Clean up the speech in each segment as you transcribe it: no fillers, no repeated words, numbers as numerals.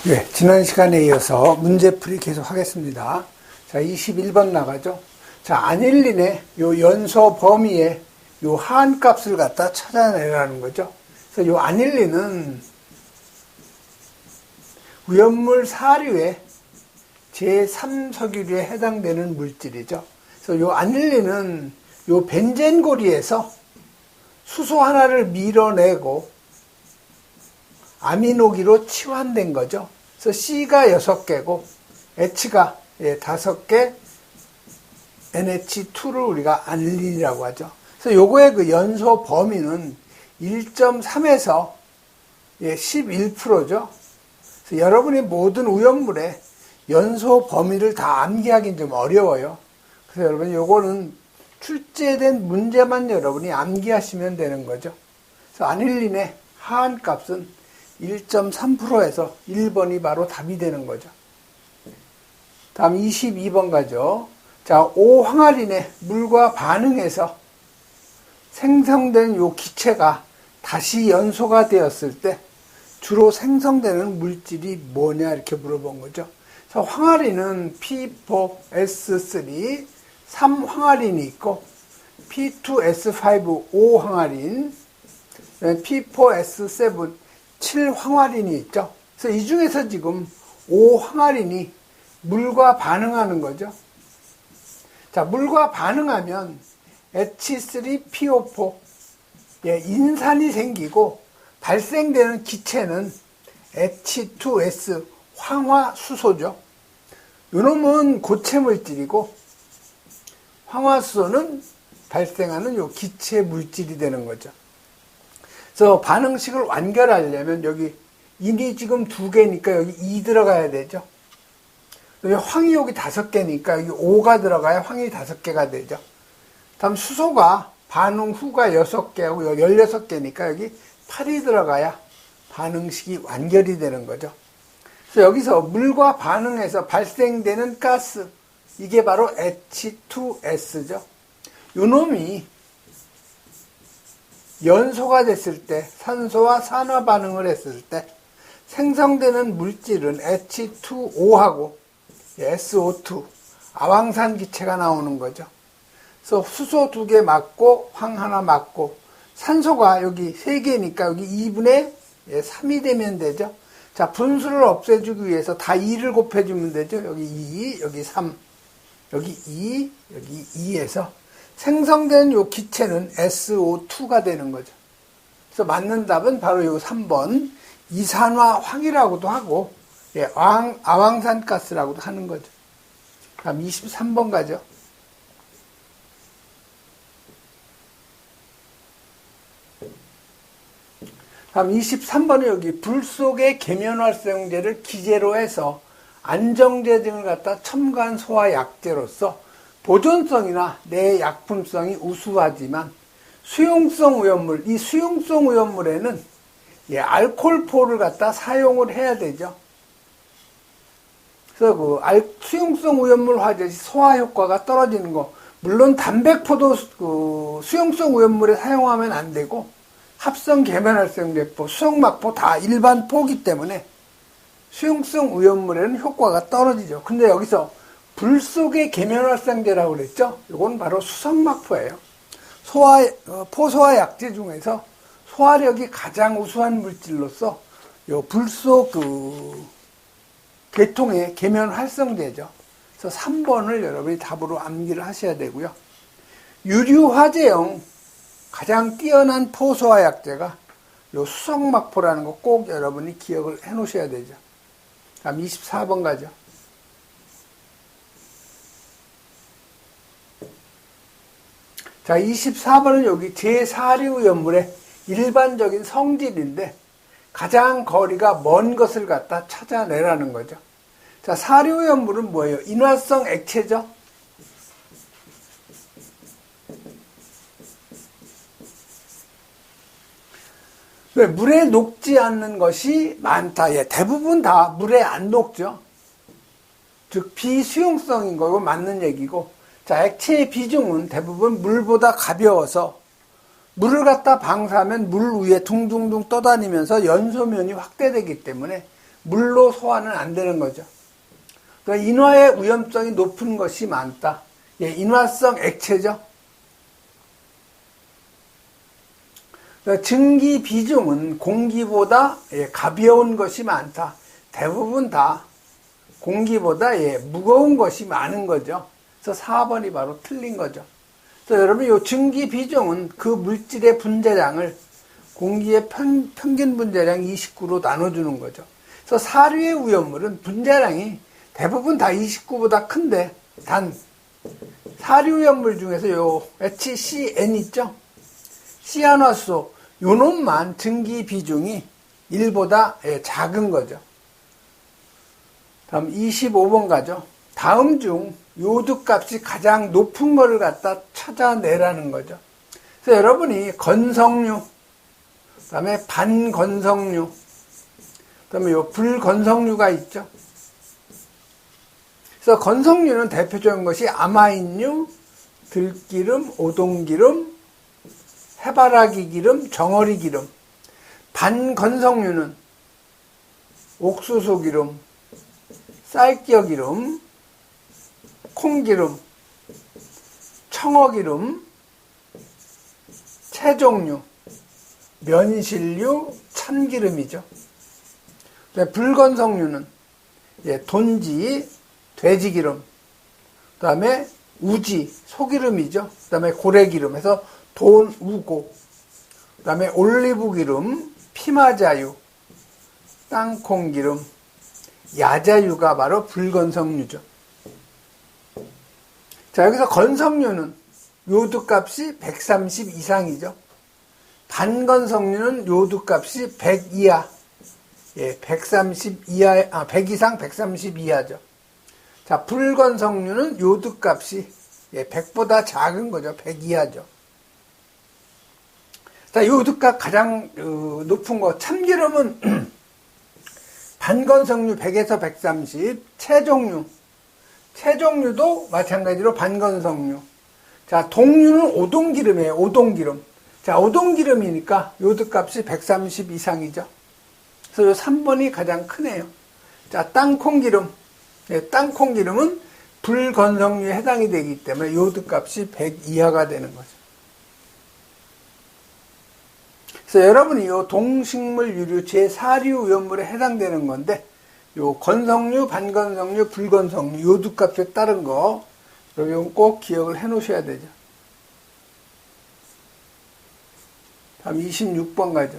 네, 지난 시간에 이어서 문제풀이 계속 하겠습니다. 자, 21번 나가죠. 자, 아닐린의 요 연소 범위의 요 하한값을 갖다 찾아내라는 거죠. 그래서 요 아닐린은 위험물 사류의 제3석유류에 해당되는 물질이죠. 그래서 요 아닐린은 요 벤젠고리에서 수소 하나를 밀어내고 아미노기로 치환된 거죠. 그래서 C가 6개고 H가 5개, NH2를 우리가 아닐린이라고 하죠. 그래서 요거의 그 연소 범위는 1.3에서 11%죠. 그래서 여러분이 모든 우연물의 연소 범위를 다 암기하기는 좀 어려워요. 그래서 여러분 요거는 출제된 문제만 여러분이 암기하시면 되는 거죠. 그래서 아닐린의 하한값은 1.3%에서 1번이 바로 답이 되는 거죠. 다음 22번 가죠. 자, 오황아린의 물과 반응해서 생성된 요 기체가 다시 연소가 되었을 때 주로 생성되는 물질이 뭐냐 이렇게 물어본 거죠. 그래서 황아린은 P4S3 3황아린이 있고 P2S5 5황아린, P4S7 7황화린이 있죠. 그래서 이 중에서 지금 5황화린이 물과 반응하는 거죠. 자, 물과 반응하면 H3PO4 인산이 생기고 발생되는 기체는 H2S 황화수소죠. 요놈은 고체 물질이고 황화수소는 발생하는 요 기체 물질이 되는 거죠. 그래서 반응식을 완결하려면 여기 인이 지금 2개니까 여기 2 들어가야 되죠. 여기 황이 여기 5개니까 여기 5가 들어가야 황이 5개가 되죠. 다음 수소가 반응 후가 6개하고 여기 16개니까 여기 8이 들어가야 반응식이 완결이 되는 거죠. 그래서 여기서 물과 반응해서 발생되는 가스, 이게 바로 H2S죠. 요 놈이 연소가 됐을 때, 산소와 산화 반응을 했을 때 생성되는 물질은 H2O하고 SO2, 아황산 기체가 나오는 거죠. 그래서 수소 2개 맞고 황 하나 맞고 산소가 여기 3개니까 여기 2분의 3이 되면 되죠. 자, 분수를 없애주기 위해서 다 2를 곱해주면 되죠. 여기 2, 여기 3, 여기 2, 여기 2에서 생성된 요 기체는 SO2가 되는 거죠. 그래서 맞는 답은 바로 요 3번 이산화 황이라고도 하고 아황산가스라고도 하는 거죠. 다음 23번 가죠. 다음 23번은 여기 불 속의 계면활성제를 기제로 해서 안정제 등을 갖다 첨가한 소화약제로서 보존성이나 내 약품성이 우수하지만 수용성 오염물, 이 수용성 오염물에는 알코올포를 갖다 사용을 해야 되죠. 그래서 그 수용성 오염물 화재 소화 효과가 떨어지는 거, 물론 담백포도 그 수용성 오염물에 사용하면 안 되고 합성 계면활성제포, 수성막포 다 일반 포기 때문에 수용성 오염물에는 효과가 떨어지죠. 근데 여기서 불 속의 계면활성제라고 그랬죠? 이건 바로 수성막포예요. 포소화 약제 중에서 소화력이 가장 우수한 물질로서 요 불 속 그 계통의 계면활성제죠. 그래서 3번을 여러분이 답으로 암기를 하셔야 되고요. 유류화재용 가장 뛰어난 포소화 약제가 요 수성막포라는 거 꼭 여러분이 기억을 해 놓으셔야 되죠. 다음 24번 가죠. 자, 24번은 여기 제4류 연물의 일반적인 성질인데 가장 거리가 먼 것을 갖다 찾아내라는 거죠. 자, 사류 연물은 뭐예요? 인화성 액체죠. 왜? 물에 녹지 않는 것이 많다. 대부분 다 물에 안 녹죠. 즉 비수용성인 거, 이거 맞는 얘기고, 자, 액체의 비중은 대부분 물보다 가벼워서 물을 갖다 방사하면 물 위에 둥둥둥 떠다니면서 연소면이 확대되기 때문에 물로 소화는 안 되는 거죠. 그러니까 인화의 위험성이 높은 것이 많다. 예, 인화성 액체죠. 그러니까 증기 비중은 공기보다 가벼운 것이 많다. 대부분 다 공기보다 무거운 것이 많은 거죠. 그래서 4번이 바로 틀린 거죠. 그래서 여러분, 이 증기 비중은 그 물질의 분자량을 공기의 평균 분자량 29로 나눠주는 거죠. 그래서 사류의 위험물은 분자량이 대부분 다 29보다 큰데, 단 사류 위험물 중에서 요 HCN 있죠? 시아노수, 요 놈만 증기 비중이 1보다 작은 거죠. 다음 25번 가죠. 다음 중 요드 값이 가장 높은 거를 갖다 찾아내라는 거죠. 그래서 여러분이 건성류, 그 다음에 반건성류, 그 다음에 요 불건성류가 있죠. 그래서 건성류는 대표적인 것이 아마인류, 들기름, 오동기름, 해바라기 기름, 정어리 기름. 반건성류는 옥수수 기름, 쌀겨 기름, 콩기름, 청어기름, 채종류, 면실류, 참기름이죠. 불건성류는 돈지, 돼지기름, 그 다음에 우지, 소기름이죠. 그 다음에 고래기름 해서 돈, 우고, 그 다음에 올리브기름, 피마자유, 땅콩기름, 야자유가 바로 불건성류죠. 자, 여기서 건성류는 요드 값이 130 이상이죠. 반건성류는 요드 값이 100 이하, 130 이하, 100 이상 130 이하죠. 자, 불건성류는 요드 값이 100보다 작은 거죠. 100 이하죠. 자, 요드 값 가장 높은 거, 참기름은 반건성류 100에서 130, 채종류도 마찬가지로 반건성류. 자, 동류는 오동기름이에요. 오동기름. 자, 오동기름이니까 요드 값이 130 이상이죠. 그래서 요 3번이 가장 크네요. 자, 땅콩기름. 땅콩기름은 불건성류에 해당이 되기 때문에 요드 값이 100 이하가 되는 거죠. 그래서 여러분이 요 동식물 유류 제4류 위험물에 해당되는 건데, 요 건성류, 반건성류, 불건성류, 요드 값에 따른 거, 여러분 꼭 기억을 해 놓으셔야 되죠. 다음 26번 가죠.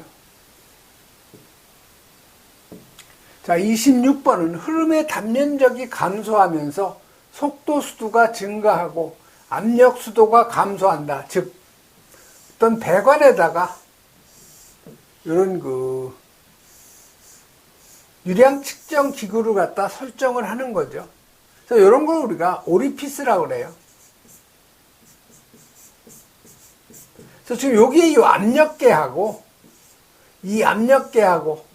자, 26번은 흐름의 단면적이 감소하면서 속도 수도가 증가하고 압력 수도가 감소한다. 즉, 어떤 배관에다가 이런 유량 측정 기구를 갖다 설정을 하는 거죠. 그래서 이런 걸 우리가 오리피스라고 그래요. 그래서 지금 여기에 이 압력계하고 이 압력계하고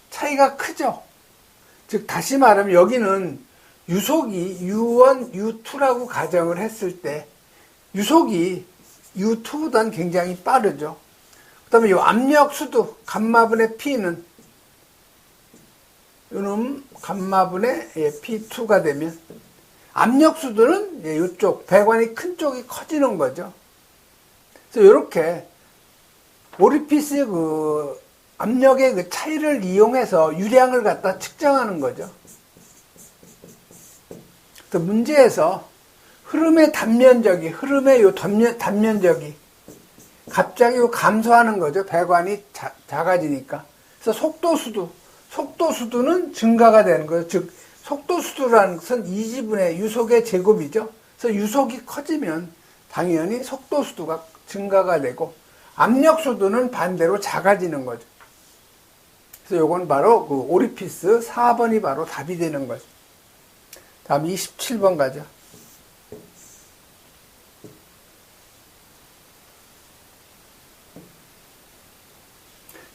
차이가 크죠. 즉 다시 말하면 여기는 유속이 U1, U2라고 가정을 했을 때 유속이 U2보다는 굉장히 빠르죠. 그 다음에 이 압력 수도 감마분의 P는 이놈 감마분의 P2가 되면 압력 수도는 이쪽 배관이 큰 쪽이 커지는 거죠. 그래서 이렇게 오리피스의 압력의 차이를 이용해서 유량을 갖다 측정하는 거죠. 그래서 문제에서 흐름의 단면적이 갑자기 감소하는 거죠. 배관이 작아지니까. 그래서 속도수도는 증가가 되는 거예요. 즉, 속도수도라는 것은 이지분의 유속의 제곱이죠. 그래서 유속이 커지면 당연히 속도수도가 증가가 되고, 압력수도는 반대로 작아지는 거죠. 그래서 요건 바로 오리피스 4번이 바로 답이 되는 거죠. 다음 27번 가죠.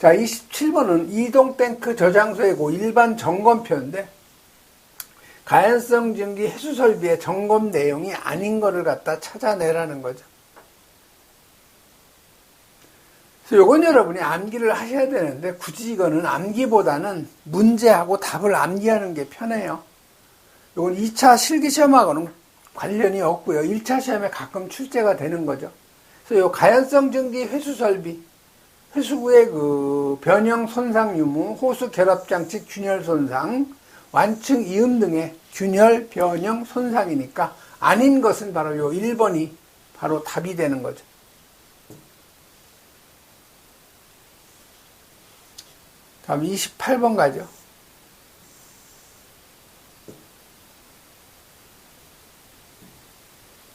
자, 27번은 이동탱크 저장소의 일반 점검표인데, 가연성 증기 해수 설비의 점검 내용이 아닌 거를 갖다 찾아내라는 거죠. 그래서 요건 여러분이 암기를 하셔야 되는데 굳이 이거는 암기보다는 문제하고 답을 암기하는 게 편해요. 요건 2차 실기시험하고는 관련이 없고요. 1차 시험에 가끔 출제가 되는 거죠. 그래서 요 가연성 증기 회수 설비, 회수구의 그 변형 손상 유무, 호수 결합 장치 균열 손상, 완충 이음 등의 균열 변형 손상이니까 아닌 것은 바로 요 1번이 바로 답이 되는 거죠. 다음 28번 가죠.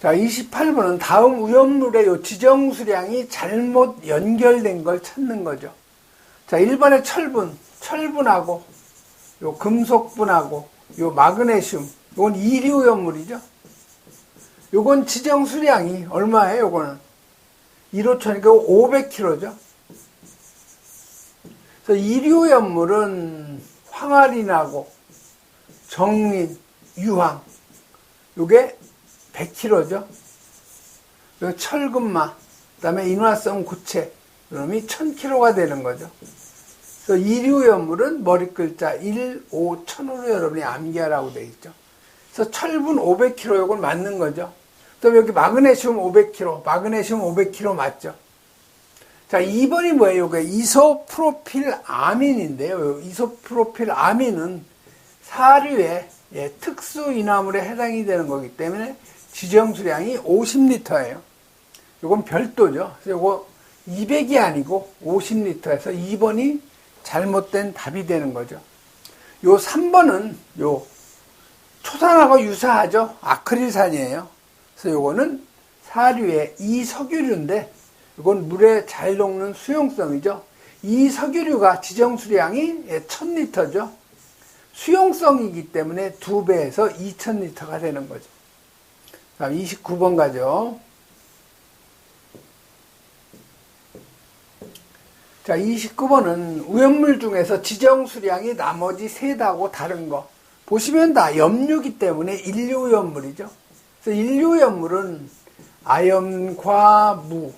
자, 28번은 다음 오염물의 요 지정 수량이 잘못 연결된 걸 찾는 거죠. 자, 1번의 철분하고 요 금속분하고 요 마그네슘, 요건 이류 오염물이죠. 요건 지정 수량이 얼마예요? 요거는 1호천이니까 500kg죠. 그래서 이류 오염물은 황아린하고 정린, 유황, 요게 100kg죠. 그리고 철근마, 그 다음에 인화성 구체, 그럼이 1000kg가 되는 거죠. 그래서 이류염물은 머리 글자 1, 5, 1000으로 여러분이 암기하라고 되어 있죠. 그래서 철분 500kg 이건 맞는 거죠. 그다음에 여기 마그네슘 500kg, 마그네슘 500kg 맞죠. 자, 2번이 뭐예요? 이게 이소프로필 아민인데요. 이소프로필 아민은 사류의 특수 인화물에 해당이 되는 거기 때문에 지정 수량이 50리터예요. 이건 별도죠. 그래서 이거 200이 아니고 50리터에서 2번이 잘못된 답이 되는 거죠. 요 3번은 요 초산하고 유사하죠. 아크릴산이에요. 그래서 요거는 사류의 이석유류인데 이건 물에 잘 녹는 수용성이죠. 이석유류가 지정 수량이 1000리터죠. 수용성이기 때문에 2배에서 2000리터가 되는 거죠. 다음 29번 가죠. 자, 29번은 오염물 중에서 지정 수량이 나머지 셋하고 다른 거. 보시면 다 염류기 때문에 인류오염물이죠. 그래서 인류오염물은 아연과 무,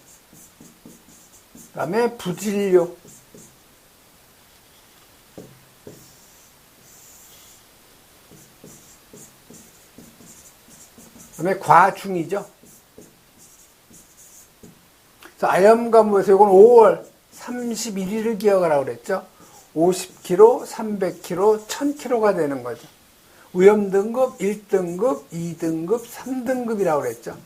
그 다음에 부질료, 그 다음에 과중이죠. 그래서 아연과 무에서 이건 5월 31일을 기억하라고 그랬죠. 50kg, 300kg, 1000kg가 되는 거죠. 오염 등급 1등급, 2등급, 3등급이라고 그랬죠.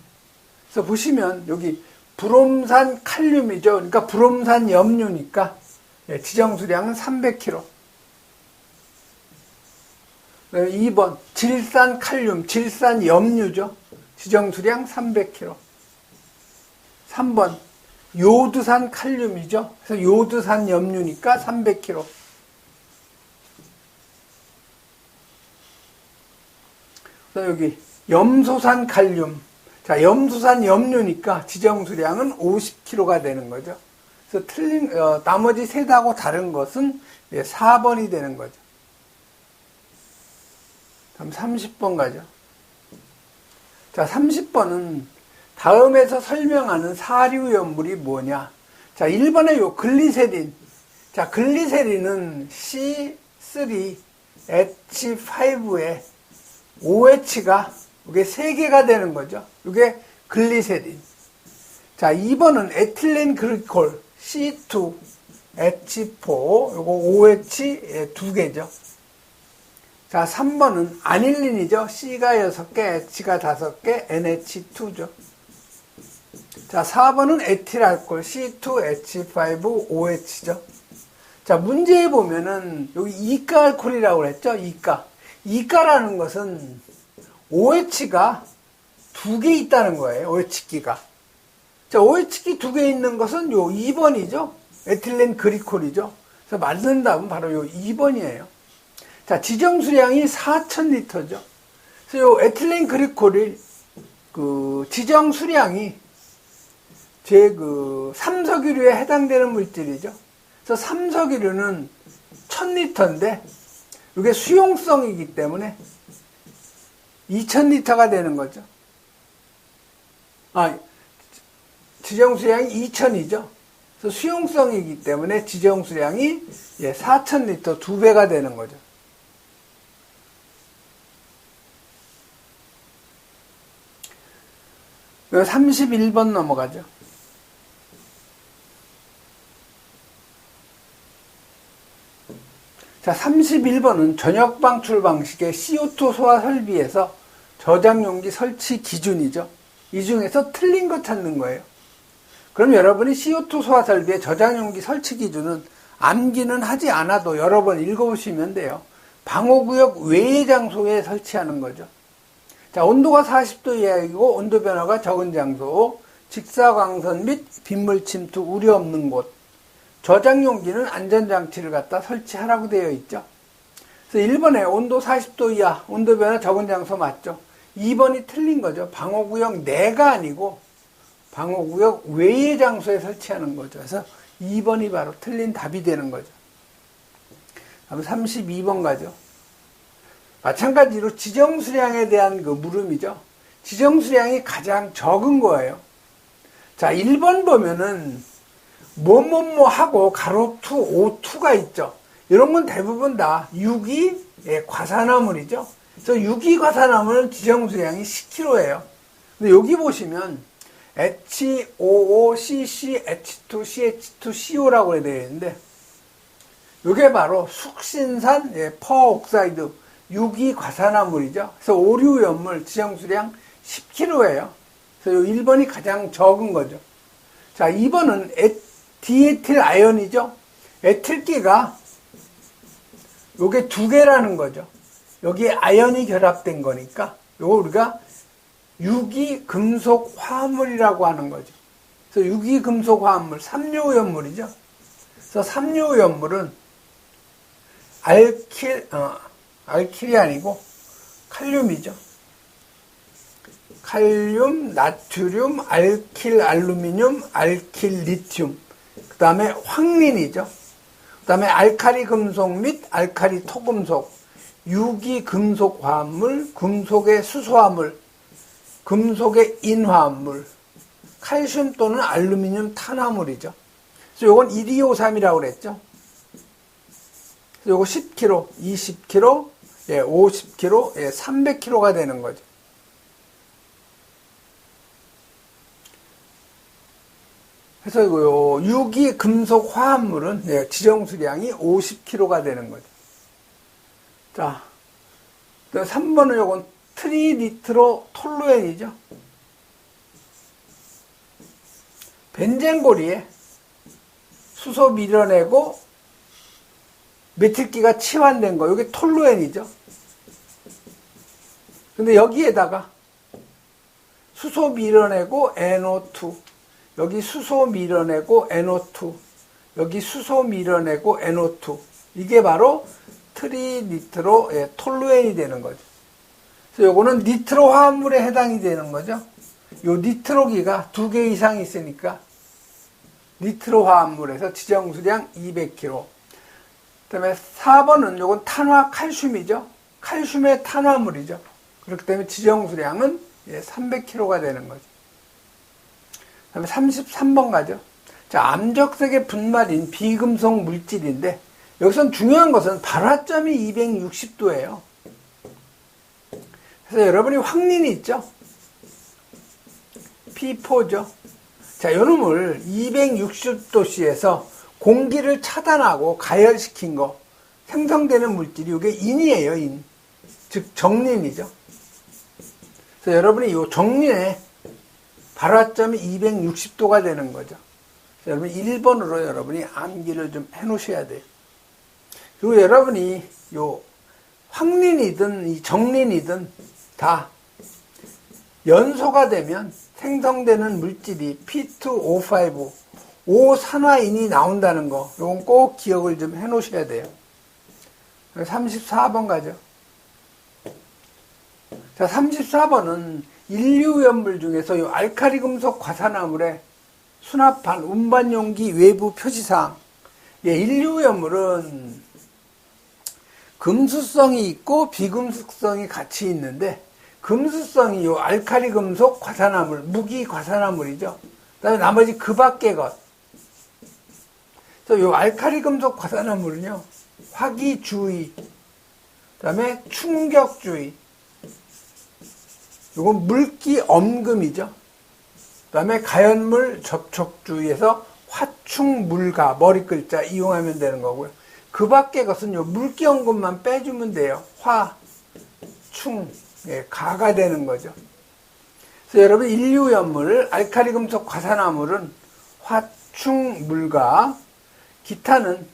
그래서 보시면 여기 브롬산 칼륨이죠. 그러니까 브롬산 염류니까 지정 수량은 300kg. 2번 질산 칼륨, 질산 염류죠. 지정 수량 300kg. 3번 요드산 칼륨이죠. 그래서 요드산 염류니까 300kg. 그래서 여기 염소산 칼륨. 자, 염소산 염류니까 지정 수량은 50kg가 되는 거죠. 그래서 나머지 셋하고 다른 것은 4번이 되는 거죠. 다음 30번 가죠. 자, 30번은 다음에서 설명하는 사류염물이 뭐냐? 자, 1번에 요 글리세린. 자, 글리세린은 C3H5에 OH가 이게 3개가 되는 거죠. 이게 글리세린. 자, 2번은 에틸렌 글리콜 C2H4 요거 OH 2개죠. 자, 3번은 아닐린이죠. C가 6개, H가 5개, NH2죠. 자, 4번은 에틸알콜 C2H5OH죠. 자, 문제에 보면은 여기 이가알콜이라고 그랬죠. 이가라는 것은 OH가 2개 있다는 거예요. OH기가. 자, OH기 2개 있는 것은 요 2번이죠. 에틸렌 그리콜이죠. 그래서 맞는 답은 바로 요 2번이에요. 자, 지정 수량이 4000리터죠. 그래서 요 에틸렌 그리콜이 지정 수량이 삼석유류에 해당되는 물질이죠. 그래서 삼석유류는 1000리터인데 이게 수용성이기 때문에 2000리터가 되는 거죠. 지정 수량이 2000이죠. 그래서 수용성이기 때문에 지정수량이 4,000리터 2배가 되는 거죠. 그리고 31번 넘어가죠. 자, 31번은 전역 방출 방식의 CO2 소화 설비에서 저장용기 설치 기준이죠. 이 중에서 틀린 거 찾는 거예요. 그럼 여러분이 CO2 소화 설비의 저장용기 설치 기준은 암기는 하지 않아도 여러 번 읽어보시면 돼요. 방호구역 외의 장소에 설치하는 거죠. 자, 온도가 40도 이하이고 온도 변화가 적은 장소, 직사광선 및 빗물 침투 우려 없는 곳, 저장용기는 안전장치를 갖다 설치하라고 되어 있죠. 그래서 1번에 온도 40도 이하, 온도 변화 적은 장소 맞죠? 2번이 틀린 거죠. 방호구역 내가 아니고 방호구역 외의 장소에 설치하는 거죠. 그래서 2번이 바로 틀린 답이 되는 거죠. 다음 32번 가죠. 마찬가지로 지정수량에 대한 그 물음이죠. 지정수량이 가장 적은 거예요. 자, 1번 보면은 뭐뭐뭐 하고 가로2, O2가 있죠. 이런 건 대부분 다 유기 과산화물이죠. 그래서 유기 과산화물은 지정수량이 10kg예요. 근데 여기 보시면 HOOCC, H2CH2CO라고 되어 있는데 이게 바로 숙신산 퍼옥사이드 유기 과산화물이죠. 그래서 오류연물 지정수량 10kg예요. 그래서 1번이 가장 적은 거죠. 자, 2번은 디에틸 아연이죠. 에틸기가 요게 2개라는 거죠. 여기에 아연이 결합된 거니까 요거 우리가 유기 금속 화합물이라고 하는 거죠. 그래서 유기 금속 화합물 3류연물이죠. 그래서 3류연물은 알킬이 아니고 칼륨이죠. 칼륨, 나트륨, 알킬, 알루미늄, 알킬, 리튬. 그 다음에 황린이죠. 그 다음에 알카리 금속 및 알카리 토금속, 유기 금속 화합물, 금속의 수소화물, 금속의 인화합물, 칼슘 또는 알루미늄 탄화물이죠. 그래서 요건 1253이라고 그랬죠. 그래서 요거 10kg, 20kg, 50kg, 300kg가 되는 거죠. 그래서 요 유기 금속 화합물은 지정수량이 50kg가 되는 거죠. 자, 3번은 요건 트리니트로 톨루엔이죠. 벤젠고리에 수소 밀어내고 메틸기가 치환된 거, 이게 톨루엔이죠. 근데 여기에다가 수소 밀어내고 NO2, 여기 수소 밀어내고 NO2, 여기 수소 밀어내고 NO2, 이게 바로 트리니트로 톨루엔이 되는 거죠. 그래서 요거는 니트로 화합물에 해당이 되는 거죠. 요 니트로기가 2개 이상 있으니까 니트로 화합물에서 지정수량 200kg. 그 다음에 4번은 요건 탄화 칼슘이죠. 칼슘의 탄화물이죠. 그렇기 때문에 지정수량은 300kg가 되는 거죠. 그 다음에 33번 가죠. 자, 암적색의 분말인 비금속 물질인데 여기선 중요한 것은 발화점이 260도예요. 그래서 여러분이 황린이 있죠? P4죠. 자, 요 놈을 260도씨에서 공기를 차단하고 가열시킨 거, 생성되는 물질이 이게 인이에요, 인. 즉, 정린이죠. 그래서 여러분이 이 정린의 발화점이 260도가 되는 거죠. 여러분 1번으로 여러분이 암기를 좀 해 놓으셔야 돼요. 그리고 여러분이 요 황린이든 이 정린이든 다 연소가 되면 생성되는 물질이 P2O5, 5산화인이 나온다는 거, 이건 꼭 기억을 좀 해 놓으셔야 돼요. 34번 가죠. 자, 34번은 인류연물 중에서 이 알카리 금속 과산화물의 수납한 운반용기 외부 표시사항. 인류연물은 금수성이 있고 비금수성이 같이 있는데, 금수성이 이 알카리 금속 과산화물, 무기 과산화물이죠. 그 다음에 나머지 그 밖의 것, 그래서 요 알칼리 금속 과산화물은요, 화기주의, 그 다음에 충격주의, 요건 물기 엄금이죠. 그 다음에 가연물 접촉주의에서 화충물가, 머리 글자 이용하면 되는 거고요. 그 밖에 것은 요 물기 엄금만 빼주면 돼요. 화, 충, 예, 가가 되는 거죠. 그래서 여러분, 인류연물, 알칼리 금속 과산화물은 화충물가, 기타는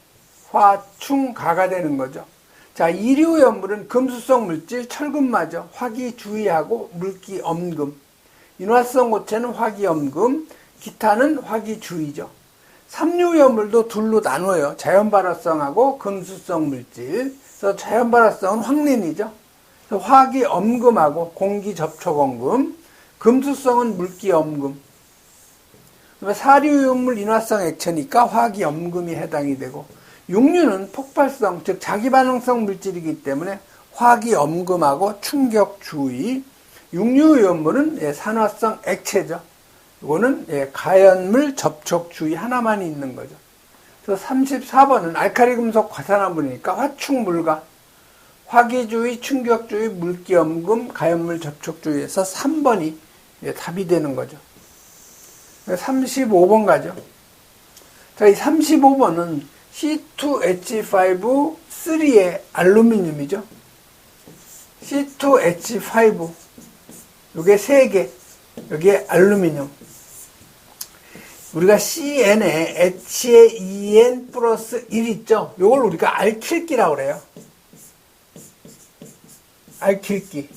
화충가가 되는 거죠. 자, 이류연물은 금수성 물질, 철금마저 화기주의하고 물기 엄금, 인화성 고체는 화기엄금, 기타는 화기주의죠. 삼류연물도 둘로 나눠요. 자연발화성하고 금수성 물질. 그래서 자연발화성은 황린이죠. 그래서 화기엄금하고 공기접촉엄금, 금수성은 물기엄금. 사류연물 인화성 액체니까 화기엄금이 해당이 되고, 육류는 폭발성, 즉 자기반응성 물질이기 때문에 화기엄금하고 충격주의, 육류연물은 산화성 액체죠. 이거는 가연물 접촉주의 하나만 있는 거죠. 그래서 34번은 알칼리 금속 과산화물이니까 화충물가, 화기주의, 충격주의, 물기엄금, 가연물 접촉주의에서 3번이 답이 되는 거죠. 35번 가죠. 자, 이 35번은 C2H5 3의 알루미늄이죠. C2H5 요게 3개, 여기에 알루미늄. 우리가 CN에 H에 EN 플러스 1 있죠. 요걸 우리가 알킬기라고 그래요. 알킬기.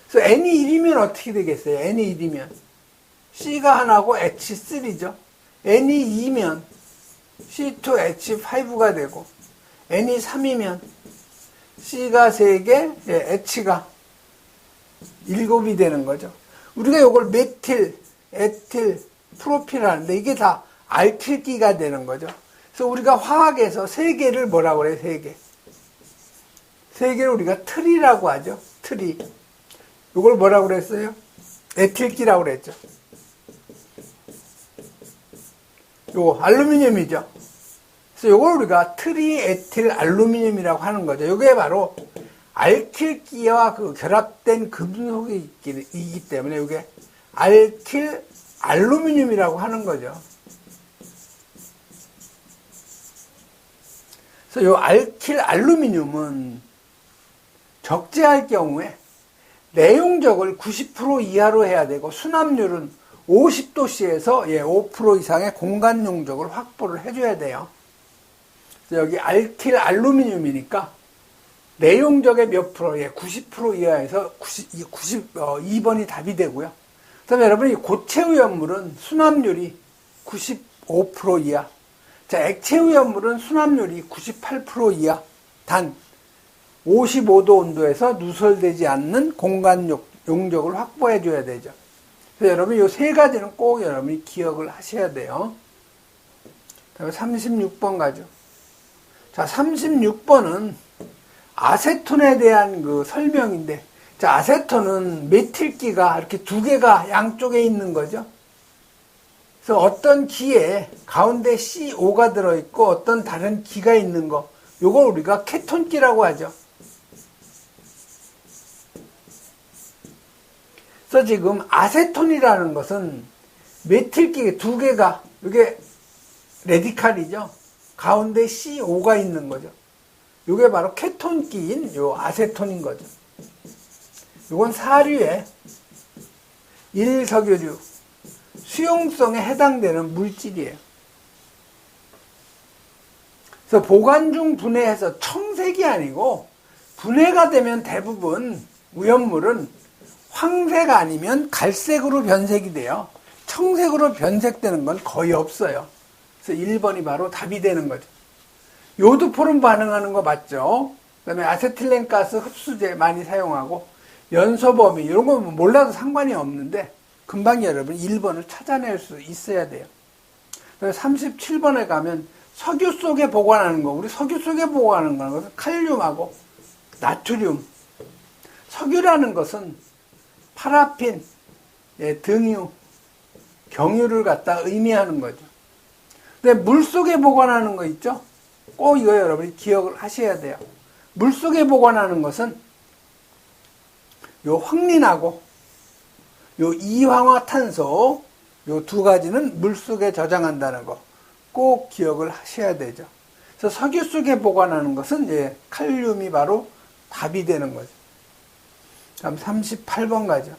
그래서 N이 1이면 어떻게 되겠어요? N이 1이면 C가 하나고 H3죠. N이 2면 C2H5가 되고, N이 3이면 C가 3개, H가 7이 되는 거죠. 우리가 이걸 메틸, 에틸, 프로필 하는데 이게 다 알킬기가 되는 거죠. 그래서 우리가 화학에서 3개를 뭐라고 그래요? 3개. 3개를 우리가 트리라고 하죠. 트리. 이걸 뭐라고 그랬어요? 에틸기라고 그랬죠. 요 알루미늄이죠. 그래서 이걸 우리가 트리에틸 알루미늄이라고 하는 거죠. 이게 바로 알킬기와 그 결합된 금속이기 때문에 이게 알킬 알루미늄이라고 하는 거죠. 그래서 이 알킬 알루미늄은 적재할 경우에 내용적을 90% 이하로 해야 되고, 수납률은 50도씨에서 5% 이상의 공간 용적을 확보를 해줘야 돼요. 그래서 여기 알킬 알루미늄이니까 내용적의 몇 프로, 90% 이하에서 92번이 답이 되고요. 그다음에 여러분, 이 고체우연물은 수납률이 95% 이하. 자, 액체우연물은 수납률이 98% 이하. 단 55도 온도에서 누설되지 않는 공간 용적을 확보해 줘야 되죠. 그래서 여러분, 이 세 가지는 꼭 여러분이 기억을 하셔야 돼요. 다음에 36번 가죠. 자, 36번은 아세톤에 대한 그 설명인데, 자, 아세톤은 메틸기가 이렇게 2개가 양쪽에 있는 거죠. 그래서 어떤 기에 가운데 CO가 들어있고 어떤 다른 기가 있는 거, 요걸 우리가 케톤기라고 하죠. 그래서 지금 아세톤이라는 것은 메틸기 2개가, 이게 레디칼이죠. 가운데 CO가 있는 거죠. 이게 바로 케톤기인 요 아세톤인 거죠. 이건 사류의 1석유류 수용성에 해당되는 물질이에요. 그래서 보관 중 분해해서 청색이 아니고, 분해가 되면 대부분 우연물은 황색 아니면 갈색으로 변색이 돼요. 청색으로 변색되는 건 거의 없어요. 그래서 1번이 바로 답이 되는 거죠. 요드포름 반응하는 거 맞죠? 그 다음에 아세틸렌 가스 흡수제 많이 사용하고, 연소 범위 이런 거 몰라도 상관이 없는데 금방 여러분 1번을 찾아낼 수 있어야 돼요. 그래서 37번에 가면 석유 속에 보관하는 거, 우리 석유 속에 보관하는 것은 칼륨하고 나트륨. 석유라는 것은 파라핀, 등유, 경유를 갖다 의미하는 거죠. 근데 물속에 보관하는 거 있죠? 꼭 이거 여러분이 기억을 하셔야 돼요. 물속에 보관하는 것은 요 황린하고 요 이황화탄소 요 두 가지는 물속에 저장한다는 거 꼭 기억을 하셔야 되죠. 그래서 석유 속에 보관하는 것은 이제 칼륨이 바로 답이 되는 거죠. 다음 38번 가죠.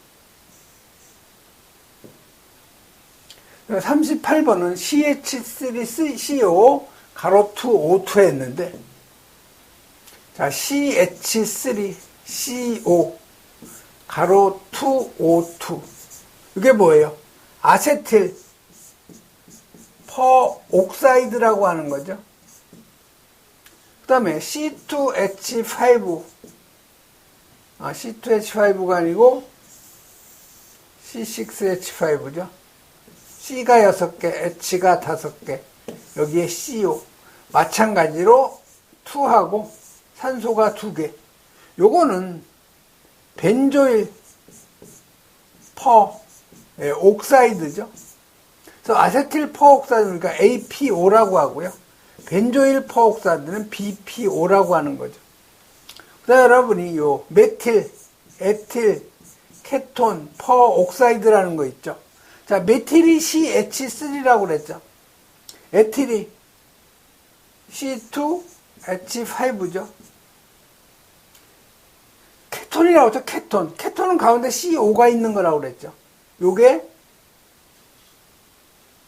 38번은 CH3CO 가로2O2 했는데, 자, CH3CO 가로2O2 이게 뭐예요? 아세틸 퍼옥사이드라고 하는 거죠. 그 다음에 C2H5 C2H5가 아니고 C6H5죠. C가 6개, H가 5개, 여기에 CO. 마찬가지로 2하고 산소가 2개. 요거는 벤조일 퍼 옥사이드죠. 그래서 아세틸 퍼옥사이드, 그러니까 APO라고 하고요. 벤조일 퍼옥사이드는 BPO라고 하는 거죠. 그래서 여러분이 요 메틸, 에틸, 케톤, 퍼옥사이드라는 거 있죠. 자, 메틸이 CH3라고 그랬죠. 에틸이 C2H5죠. 케톤이라고 했죠. 케톤. 케톤은 가운데 CO가 있는 거라고 그랬죠. 요게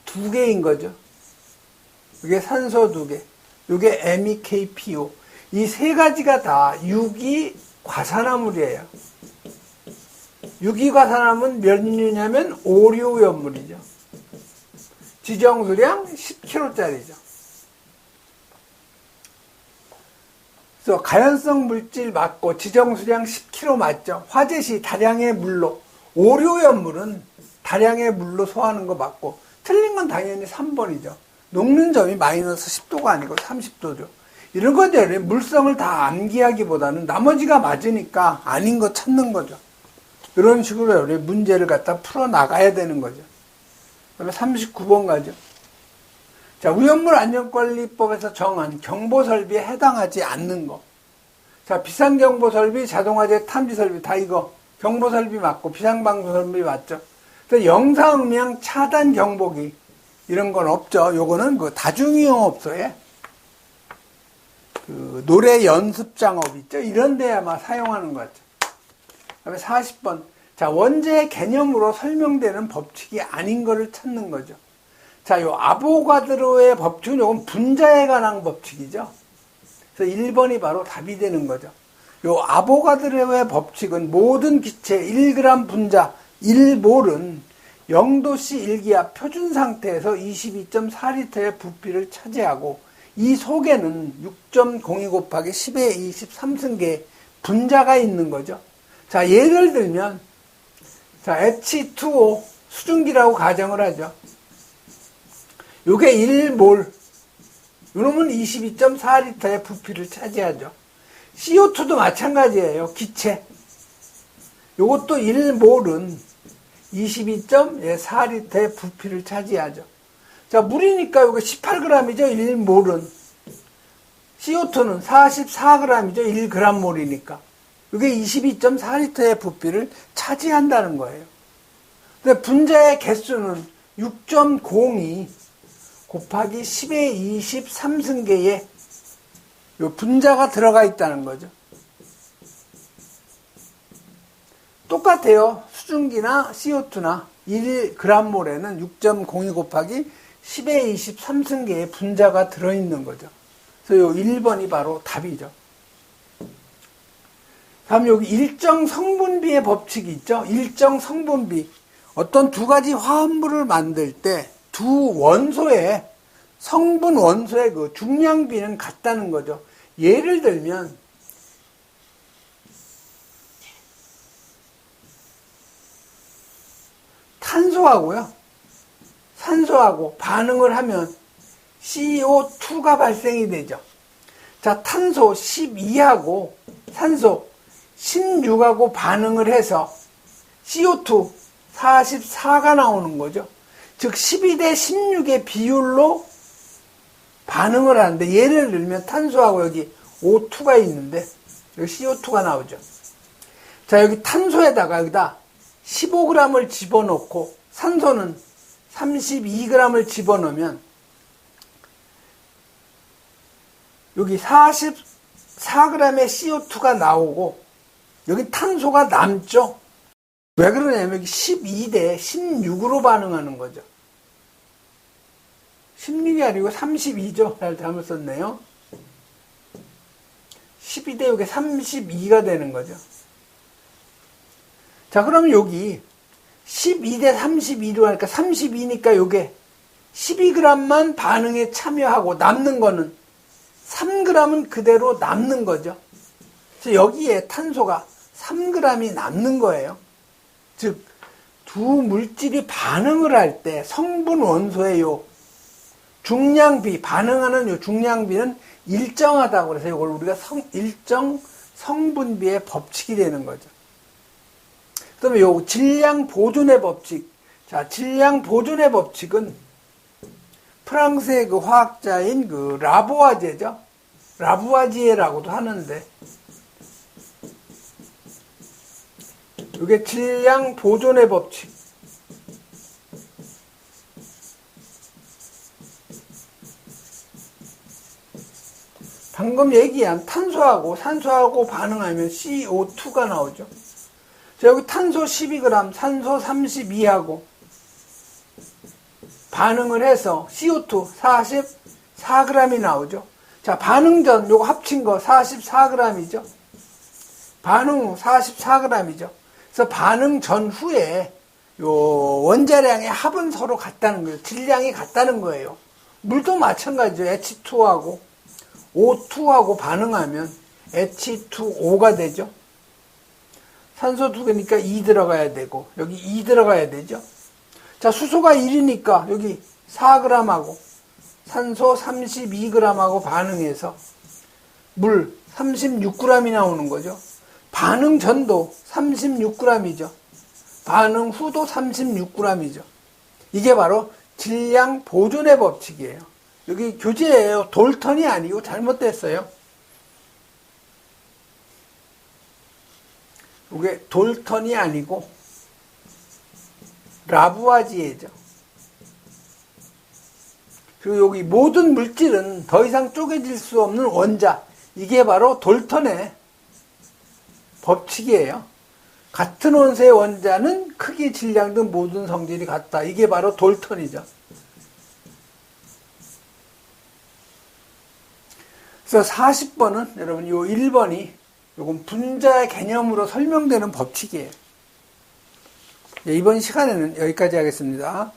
2개인 거죠. 요게 산소 2개. 요게 MEKPO. 이 세 가지가 다 유기과산화물이에요. 유기과산화물은 몇 류냐면 5류연물이죠. 지정수량 10kg짜리죠. 그래서 가연성 물질 맞고 지정수량 10kg 맞죠. 화재시 다량의 물로, 5류연물은 다량의 물로 소화하는 거 맞고, 틀린 건 당연히 3번이죠. 녹는 점이 마이너스 10도가 아니고 30도죠. 이런 것들이 물성을 다 암기하기보다는 나머지가 맞으니까 아닌 거 찾는 거죠. 이런 식으로 우리 문제를 갖다 풀어나가야 되는 거죠. 그다음에 39번 가죠. 자, 위험물안전관리법에서 정한 경보설비에 해당하지 않는 거. 자, 비상경보설비, 자동화재 탐지설비 다 이거 경보설비 맞고 비상방송설비 맞죠. 그래서 영상음향 차단 경보기 이런 건 없죠. 요거는 그 다중이용업소에 그 노래 연습장업 있죠. 이런 데 아마 사용하는 것 같죠. 그다음에 40번. 자, 원죄의 개념으로 설명되는 법칙이 아닌 거를 찾는 거죠. 자, 요 아보가드로의 법칙은 요건 분자에 관한 법칙이죠. 그래서 1번이 바로 답이 되는 거죠. 요 아보가드로의 법칙은 모든 기체 1g 분자 1몰은 0도씨 1기압 표준 상태에서 22.4리터의 부피를 차지하고 이 속에는 6.02 곱하기 10의 23승계의 분자가 있는 거죠. 자, 예를 들면 자, H2O 수증기라고 가정을 하죠. 요게 1몰, 요놈은 22.4리터의 부피를 차지하죠. CO2도 마찬가지예요. 기체. 요것도 1몰은 22.4리터의 부피를 차지하죠. 자, 물이니까 요게 18g이죠. 1몰은. CO2는 44g이죠. 1g몰이니까. 이게 22.4리터의 부피를 차지한다는 거예요. 근데 분자의 개수는 6.02 곱하기 10의 23승계의 요 분자가 들어가 있다는 거죠. 똑같아요. 수증기나 CO2나 1g몰에는 6.02 곱하기 10의 23승계의 분자가 들어있는 거죠. 그래서 요 1번이 바로 답이죠. 다음 여기 일정 성분비의 법칙이 있죠. 일정 성분비. 어떤 두 가지 화합물을 만들 때 두 원소의 성분 원소의 그 중량비는 같다는 거죠. 예를 들면 탄소하고요. 산소하고 반응을 하면 CO2가 발생이 되죠. 자, 탄소 12하고 산소 16하고 반응을 해서 CO2 44가 나오는 거죠. 즉 12대 16의 비율로 반응을 하는데, 예를 들면 탄소하고 여기 O2가 있는데 여기 CO2가 나오죠. 자, 여기 탄소에다가 여기다 15g을 집어넣고 산소는 32g을 집어넣으면 여기 44g의 CO2가 나오고 여기 탄소가 남죠. 왜 그러냐면 여기 12대 16으로 반응하는 거죠. 16이 아니고 32죠. 잘 잘못 썼네요. 12대 여기 32가 되는 거죠. 자, 그러면 여기 12대 32로 하니까 32니까 요게 12g만 반응에 참여하고 남는 거는 3g은 그대로 남는 거죠. 그래서 여기에 탄소가 3g이 남는 거예요. 즉, 두 물질이 반응을 할 때 성분 원소의 요 중량비, 반응하는 요 중량비는 일정하다고 그래서 이걸 우리가 일정 성분비의 법칙이 되는 거죠. 그다음에 요 질량 보존의 법칙. 자, 질량 보존의 법칙은 프랑스의 그 화학자인 그 라보아제죠. 라부아지에라고도 하는데, 이게 질량 보존의 법칙. 방금 얘기한 탄소하고 산소하고 반응하면 CO2가 나오죠. 자, 여기 탄소 12g, 산소 32하고 반응을 해서 CO2 44g이 나오죠. 자, 반응 전 요거 합친 거 44g이죠. 반응 후 44g이죠. 그래서 반응 전후에 요 원자량의 합은 서로 같다는 거예요. 질량이 같다는 거예요. 물도 마찬가지죠. H2하고 O2하고 반응하면 H2O가 되죠. 산소 2개니까 2 들어가야 되고 여기 2 들어가야 되죠. 자, 수소가 1이니까 여기 4g하고 산소 32g하고 반응해서 물 36g이 나오는 거죠. 반응 전도 36g이죠. 반응 후도 36g이죠. 이게 바로 질량 보존의 법칙이에요. 여기 교재예요. 돌턴이 아니고 잘못됐어요. 이게 돌턴이 아니고 라부아지에죠. 그리고 여기 모든 물질은 더 이상 쪼개질 수 없는 원자. 이게 바로 돌턴의 법칙이에요. 같은 원소의 원자는 크기, 질량 등 모든 성질이 같다. 이게 바로 돌턴이죠. 그래서 40번은 여러분 요 1번이 요건 분자 개념으로 설명되는 법칙이에요. 이번 시간에는 여기까지 하겠습니다.